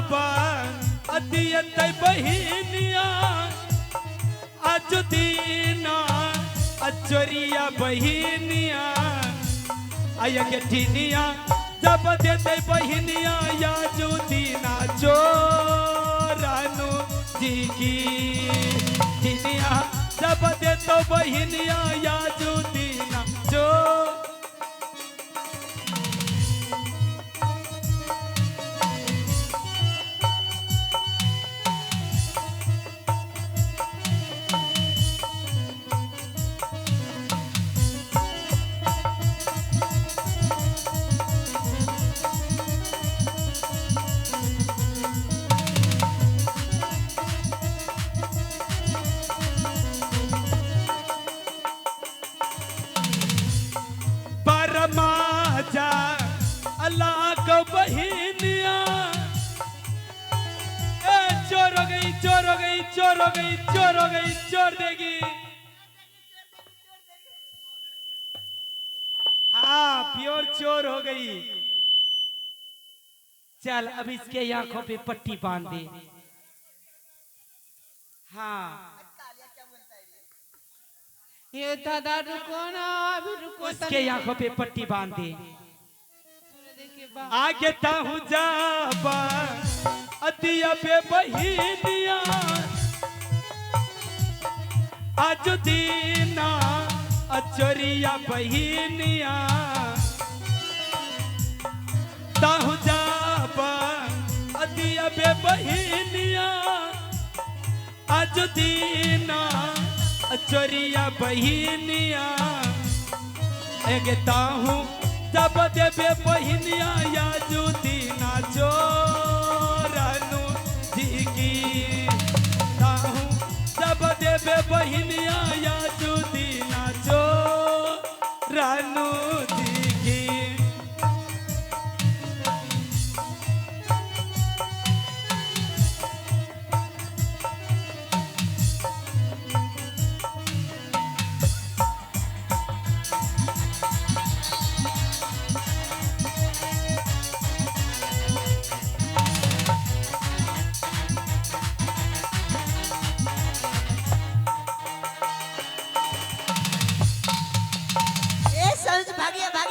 जाबा अतियत बहिनिया आज दीना अचोरिया बहिनिया आयगे ठीनिया जब देते बहिनिया या जो दीना चोरानु जी की ठीनिया जब देतो बहिनिया या जो दीना चो माजा अल्लाह को बहिनिया चोर हो गई चोर हो गई चोर हो गई चोर हो गई चोर देगी। हाँ प्योर चोर हो गई। चल अब इसके आंखों पे पट्टी बांध दे। हाँ ये दादा रुको ना अभी रुको उसके आंखों पे पट्टी बांध दे। आगे ताहू जाबा अतिया पे बहिनिया आज दीना अचोरिया बहिनिया ताहू जाबा अतिया पे बहिनिया आज दीना अचोरिया बहिनिया एगता हूँ जब देवे बहिनिया या जुदीना चोरानु जी की ताहूँ जब देवे बहिनिया या जुदीना चोरानु जी की।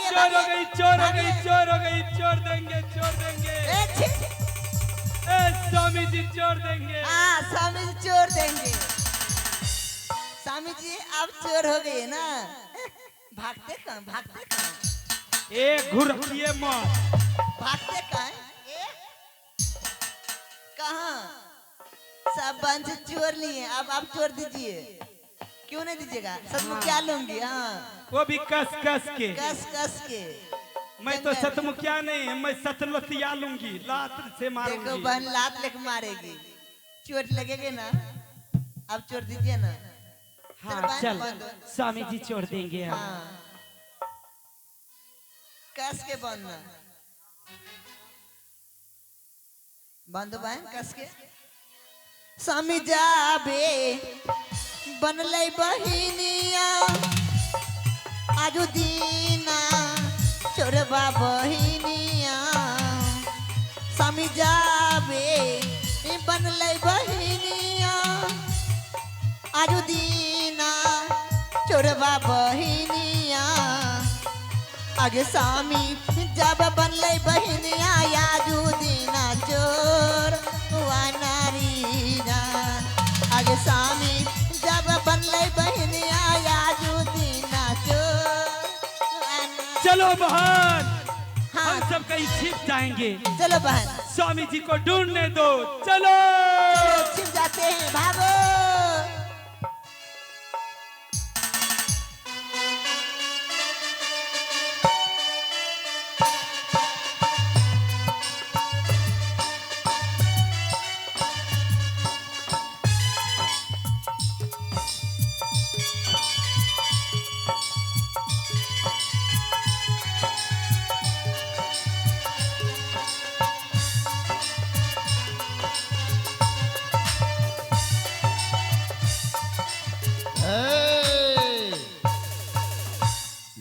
चोर हो गई चोर हो गई चोर हो गई चोर देंगे चोर देंगे। स्वामी जी चोर देंगे। हाँ स्वामी जी चोर देंगे। स्वामी जी अब चोर हो गए ना। भागते कहाँ भागते कहाँ एक घुरकिए मत भागते कहाँ कहाँ सब बंद चोर लिए अब आप चोर दीजिए। क्यों नहीं दीजिएगा सब क्या लूंगी। हाँ वो भी कस कस के कस के। मैं तो सतमुखिया नहीं मैं सतलतिया लूंगी लात से मारूंगी। देखो बहन लात लेके मारेगी चोट लगेगी ना। अब चोर दीजिए ना। हाँ चल स्वामी जी छोड़ देंगे। हाँ कस के बंधना बंधो बहन कस के। स्वामी जाबे बनले बहिनिया आजू दीना चोरबा बहिनिया। स्वामी जाबे बनले बहिनिया आजू दीना चोरबा बहिनिया। आगे स्वामी जब बनले बहिनिया आजू दीना चोर नारीना। आगे स्वामी जब बनले बहिनिया आजू दीना चोर। चलो बहन हाँ हम सब कहीं छिप जाएंगे। चलो बहन स्वामी जी को ढूंढने दो। चलो छिप जाते हैं भागो।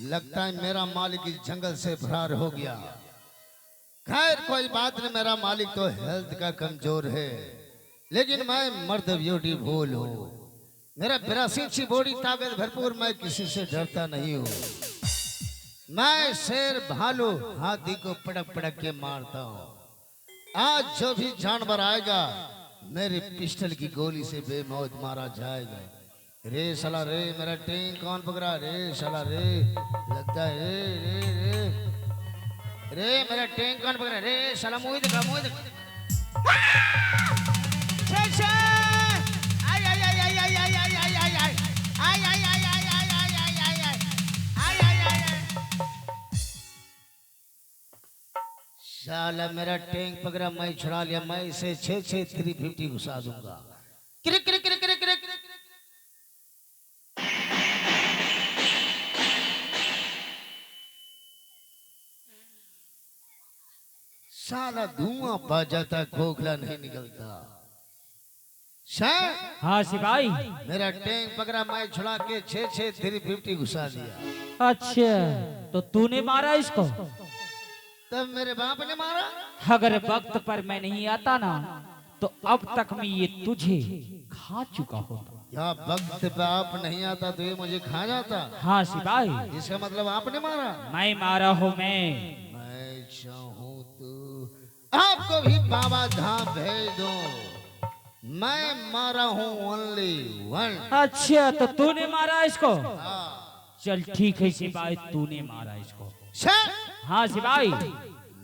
लगता है मेरा मालिक इस जंगल से फरार हो गया। खैर कोई बात नहीं, मेरा मालिक तो हेल्थ का कमजोर है, लेकिन मैं मर्द ब्यूटीफुल हूँ। मेरा 82 इंची बॉडी ताकत भरपूर, मैं किसी से डरता नहीं हूँ। मैं शेर भालू हाथी को पटक पटक के मारता हूँ। आज जो भी जानवर आएगा मेरे पिस्टल की गोली से बेमौत मारा जाएगा। रे साला रे, मेरा टैंक कौन पकड़ा? रे साला रे, लगता है रे रे रे रे, मेरा टैंक कौन पकड़ा? रे साला मुंह दिखा, मुंह दिखा। साला मेरा टैंक पकड़ा, मैं छुड़ा लिया, मैं इसे 6 350 घुसा दूंगा। क्रिक क्रिक क्रिक क्रिक क्रिक। साला धुआं पा जाता, खोखला नहीं निकलता। सर हाँ सिपाही। मेरा टैंक पकड़ा, मैं छुड़ा के 6 350 घुसा दिया। अच्छा, तो तूने मारा इसको? तब मेरे बाप ने मारा। अगर वक्त पर मैं नहीं आता ना, तो अब तक मैं ये तुझे खा चुका होता। या वक्त पे आप नहीं आता तो ये मुझे खा जाता। हाँ सिपाही। इसका मतलब आपने मारा? मैं मारा हूँ मैं चाहूँ तो आपको भी बाबा धाम भेज दो। मैं मारा हूँ ओनली वन। अच्छा, तो तूने मारा इसको? चल ठीक है सिपाही, तूने मारा इसको। सर हाँ सिपाही।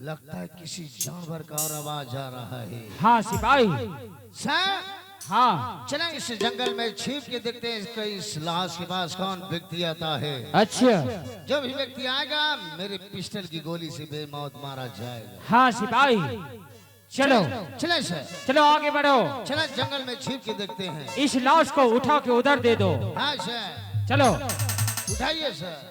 लगता है किसी जानवर का और आवाज आ रहा है। हाँ सिपाही। सर हाँ चलें इस जंगल में छिप के देखते हैं इसका इस लाश के पास कौन व्यक्ति आता है। अच्छा। जो भी व्यक्ति आएगा मेरे पिस्टल की गोली से बेमौत मारा जाएगा। हाँ सिपाही। चलो चले सर, चलो आगे बढ़ो। चलो जंगल में छिप के देखते हैं। इस लाश को उठा के उधर दे दो। हाँ सर, चलो उठाइए सर।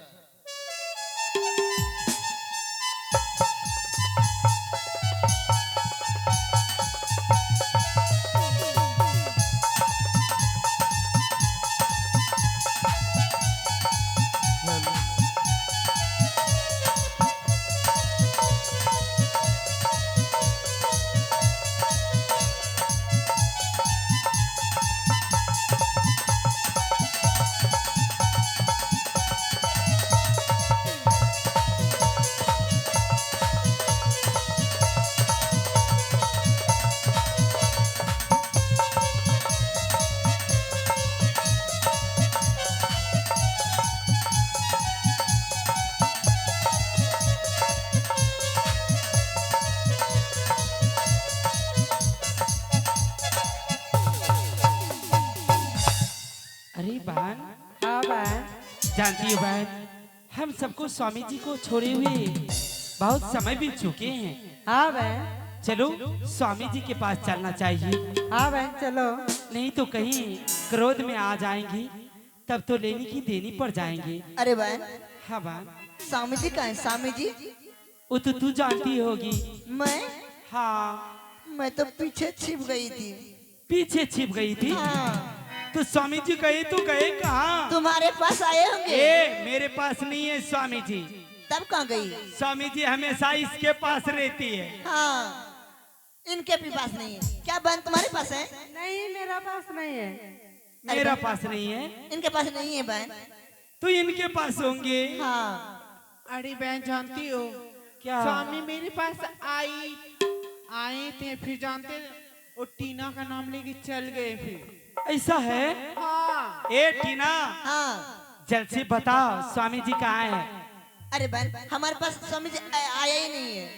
अरे बहन। हाँ बहन। जानती हो बहन, हम सबको स्वामी जी को छोड़े हुए बहुत समय बीत चुके हैं। हाँ बहन। चलो स्वामी जी के पास चलना चाहिए। हाँ बहन चलो। नहीं तो कहीं क्रोध में आ जाएंगी, तब तो लेनी की देनी पड़ जाएंगे। अरे बहन, हाँ बहन। स्वामी जी कहाँ है? स्वामी जी वो तो तू जानती होगी। मैं हाँ, मैं तो पीछे छिप गई थी। पीछे छिप गई थी। हाँ, तो स्वामी जी गए तो गए कहाँ? तुम्हारे पास आए होंगे। ए, मेरे पास नहीं है स्वामी जी। तब कहाँ गई? स्वामी जी हमेशा इसके पास रहती है। हाँ, इनके भी पास नहीं है क्या बहन? तुम्हारे पास है? नहीं मेरा पास नहीं है। मेरा पास नहीं है। इनके पास नहीं है बहन। तो इनके पास होंगे। हाँ, अरे बहन जानती हो क्या? स्वामी मेरे पास आए थे, फिर जानते वो टीना का नाम लेके चल गए फिर। ऐसा है? हाँ। ए टीना, हाँ। जल्द से बता स्वामी जी कहाँ है? अरे बहन, हमारे पास स्वामी जी आया ही नहीं है।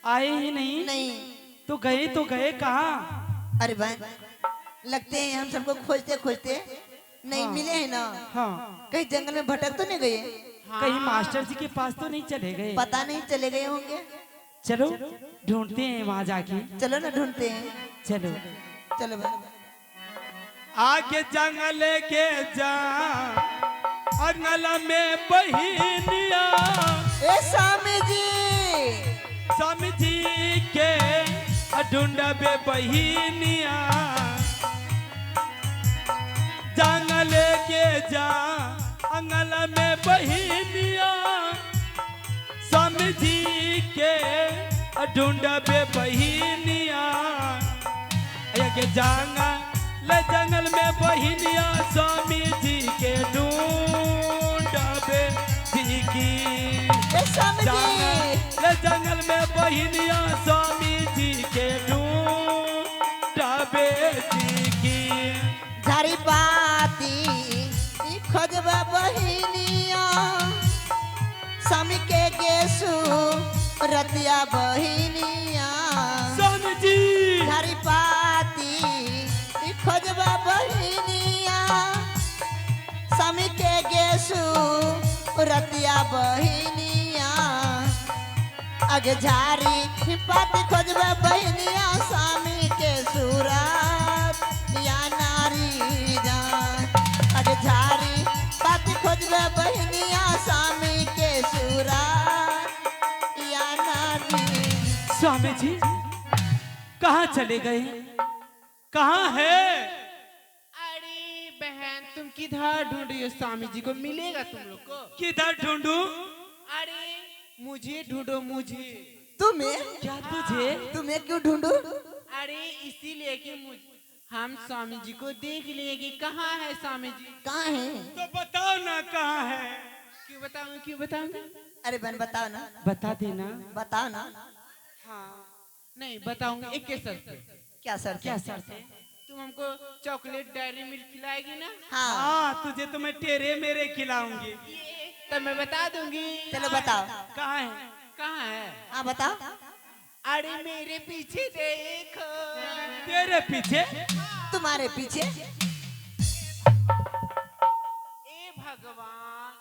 आए ही नहीं? नहीं। तो गए कहाँ? अरे बहन, लगते हैं हम सबको खोजते खोजते नहीं हाँ। मिले हैं ना। हाँ। कहीं जंगल में भटक तो नहीं गए? हाँ। कहीं मास्टर जी के पास तो नहीं चले गए? पता नहीं, चले गए होंगे। चलो ढूंढते हैं वहाँ जाके। चलो ना, ढूंढते हैं। चलो चलो बहन। आगे जंगल के जा अंगल में बहिनिया, ए स्वामी जी, स्वामी जी के ढूंढबे बहिनिया। जंगल के जा अंगल में बहिनिया, स्वामी जी के ढूंढबे बहिनिया के जंगल में बहिनिया स्वामी जी के ढूंढबे की जंगल में बहिनिया स्वामी जी के ढूंढबे की झाड़ी पाती खोजबा बहिनिया स्वामी के गेसु रतिया बहिनिया स्वामी जी झाड़ी पाती खोजबा बहिनिया स्वामी के गेसु रतिया बहिनिया आगे झाड़ी पाती खोजबा बहिनिया स्वामी के सूरत या नारी जान आगे झाड़ी पाती खोजबा बहिनिया स्वामी के सूरत या नारी। स्वामी जी कहाँ चले गए? कहाँ है? अरे बहन तुम किधर ढूंढ रही हो स्वामी जी को? मिलेगा तुम लोग को। किधर ढूंढूं? अरे मुझे ढूंढो मुझे। तुम्हें क्या तुझे? तुम्हें क्यों ढूंढूं? अरे इसीलिए कि हम स्वामी जी को देख लिए कि कहाँ है स्वामी जी। कहाँ है? तो बताओ ना कहाँ है? क्यों बताऊं? अरे बहन बताओ ना, बता देना। बताओ ना। हाँ नहीं बताऊंगा। एक के शर्त पे। क्या सर? क्या शर्त है? तुम हमको चॉकलेट डायरी मिल्क खिलाएगी ना? हाँ हाँ तुझे तो मैं तेरे मेरे खिलाऊंगी। तो मैं बता दूंगी। चलो बताओ। कहाँ है? कहाँ है? हाँ बताओ। अरे मेरे पीछे देखो। तेरे पीछे? तुम्हारे पीछे? ए भगवान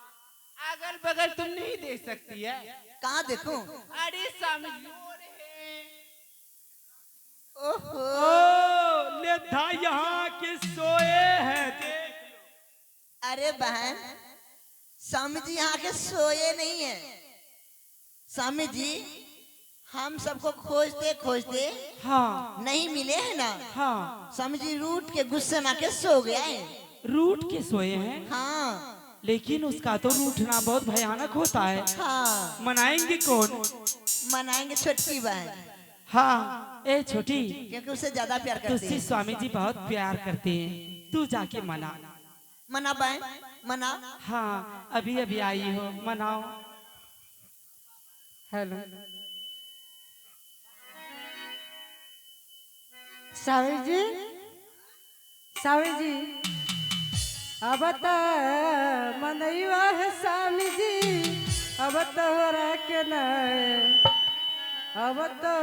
अगल बगल तुम नहीं देख सकती है? कहाँ देखूं? अरे स्वामी जी रो रहे हैं। ओहो ओ ले था यहाँ के सोए हैं। अरे बहन स्वामी जी यहाँ के सोए नहीं है। स्वामी जी हम सबको खोजते खोजते हाँ नहीं मिले हैं ना। हाँ स्वामी जी रूठ के गुस्से में आके सो गया है। रूठ के सोए हैं। हाँ लेकिन उसका तो रूठना बहुत भयानक होता है। हाँ मनाएंगे कौन? मनाएंगे छोटकी बहन, हाँ ए छोटी, क्योंकि उससे ज्यादा प्यार करते तुझसे हैं। स्वामी जी बहुत प्यार करते हैं। तू जाके मना। मना बहन मना। हाँ अभी अभी आई हो, मनाओ। हेलो सावी जी अब तो मनैया है स्वामी जी, अब तो हो रहा के नहीं, अब तो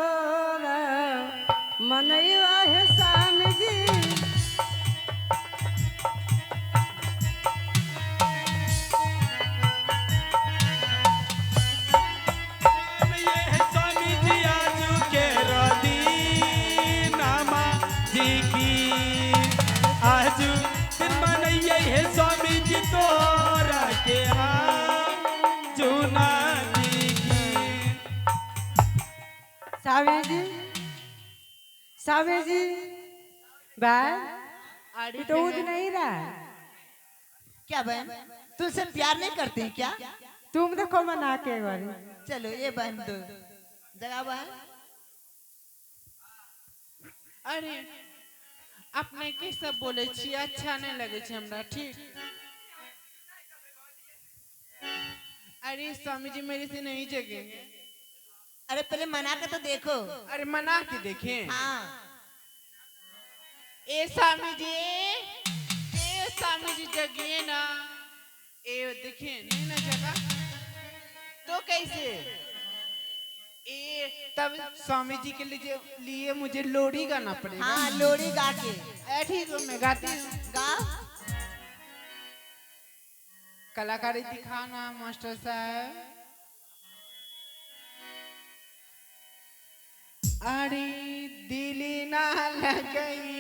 मनैया है स्वामी जी। ये है स्वामी जी आजू के राधीनामा जी की। आजू दिन मनैया है स्वामी जी तोरा के आजूना जी की। सावी जी बाय अरे तो उद नहीं रहा। क्या बहन तुझसे प्यार नहीं करते हैं क्या? तुम देखो मना के बारी। चलो ये बहन दो जगह बहन। अरे अपने के सब बोले छी अच्छा नहीं लगे छे हमरा। ठीक अरे स्वामी जी मेरे से नहीं जगेंगे। अरे पहले मना के तो देखो। अरे मना के देखें। हाँ ए स्वामी जी जगिए ना। ए देखें नहीं ना जगह तो कैसे? ए तब स्वामी जी के लिए मुझे लोरी गाना पड़ेगा। हाँ लोरी गा के ठीक है मैं गाती हूँ। गा। कलाकारी दिखाना मास्टर साहब। अरे दिल ना लगई